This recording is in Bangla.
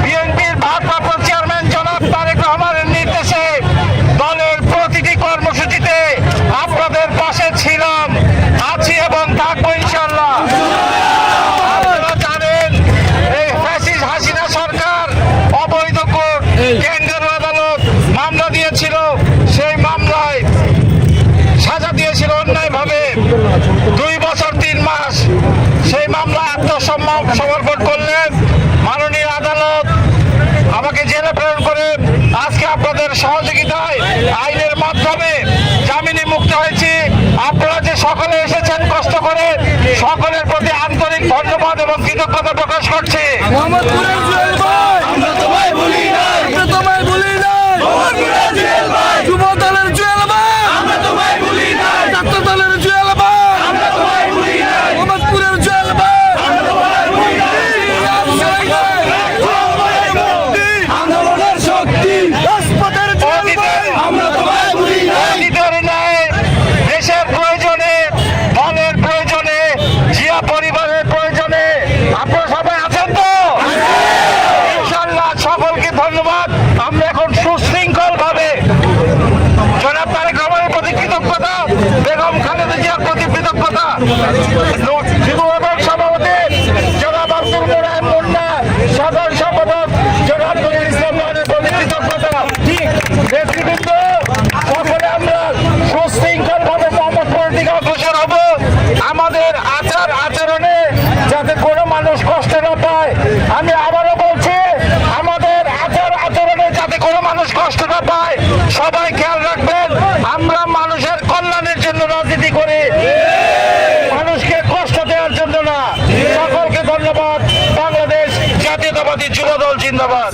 বিএনপির ভারপ্রাপ্ত চেয়ারম্যান জনাব তারেক রহমানের নির্দেশে দলের প্রতিটি কর্মসূচিতে আপনাদের পাশে ছিলাম, আছি এবং থাকবো ইনশাআল্লাহ। আপনারা জানেন এই ফ্যাসিস্ট হাসিনা সরকার অবৈধ কোর্ট কেন্দ্রীয় আদালত মামলা দিয়েছিল, সেই মামলায় সাজা দিয়েছিল অন্যায়ভাবে 2 বছর 3 মাস। সেই মামলা আত্মসমর্পণ করলেন মাননীয় আদালত, আমাকে জেলে প্রেরণ করে আজকে আপনাদের সহযোগিতায় আইনের মাধ্যমে জামিনে মুক্ত হয়েছি। আপনারা যে সকলে এসেছেন কষ্ট করে, সকলের প্রতি আন্তরিক ধন্যবাদ এবং কৃতজ্ঞতা প্রকাশ করছি। পরিবারের প্রয়োজনে আপনারা সবাই আছেন তো ইনশাআল্লাহ। সকলকে ধন্যবাদ। আমরা এখন সুশৃঙ্খল ভাবে জনাব তারেক রহমানের প্রতি কৃতজ্ঞতা, বেগম খালেদা জিয়ার প্রতি কৃতজ্ঞতা, যুবদল সভাপতি জনাব আব্দুল মোনায়েম মুন্না, সাধারণ সম্পাদক জনাব নজরুল ইসলাম রানের প্রতি কৃতজ্ঞতা, নেতৃবৃন্দ সকলে আমরা সুশৃঙ্খল ভাবে মোহাম্মদপুরের দিকে অগ্রসর হব। আমাদের আচরণে যাতে কোনো মানুষ কষ্ট না পায়, আমি আবারও বলছি, আমাদের আচরণে যাতে কোনো মানুষ কষ্ট না পায়, সবাই খেয়াল রাখবেন। আমরা মানুষের কল্যাণের জন্য রাজনীতি করি, মানুষকে কষ্ট দেওয়ার জন্য না। সকলকে ধন্যবাদ। বাংলাদেশ জাতীয়তাবাদী যুবদল জিন্দাবাদ।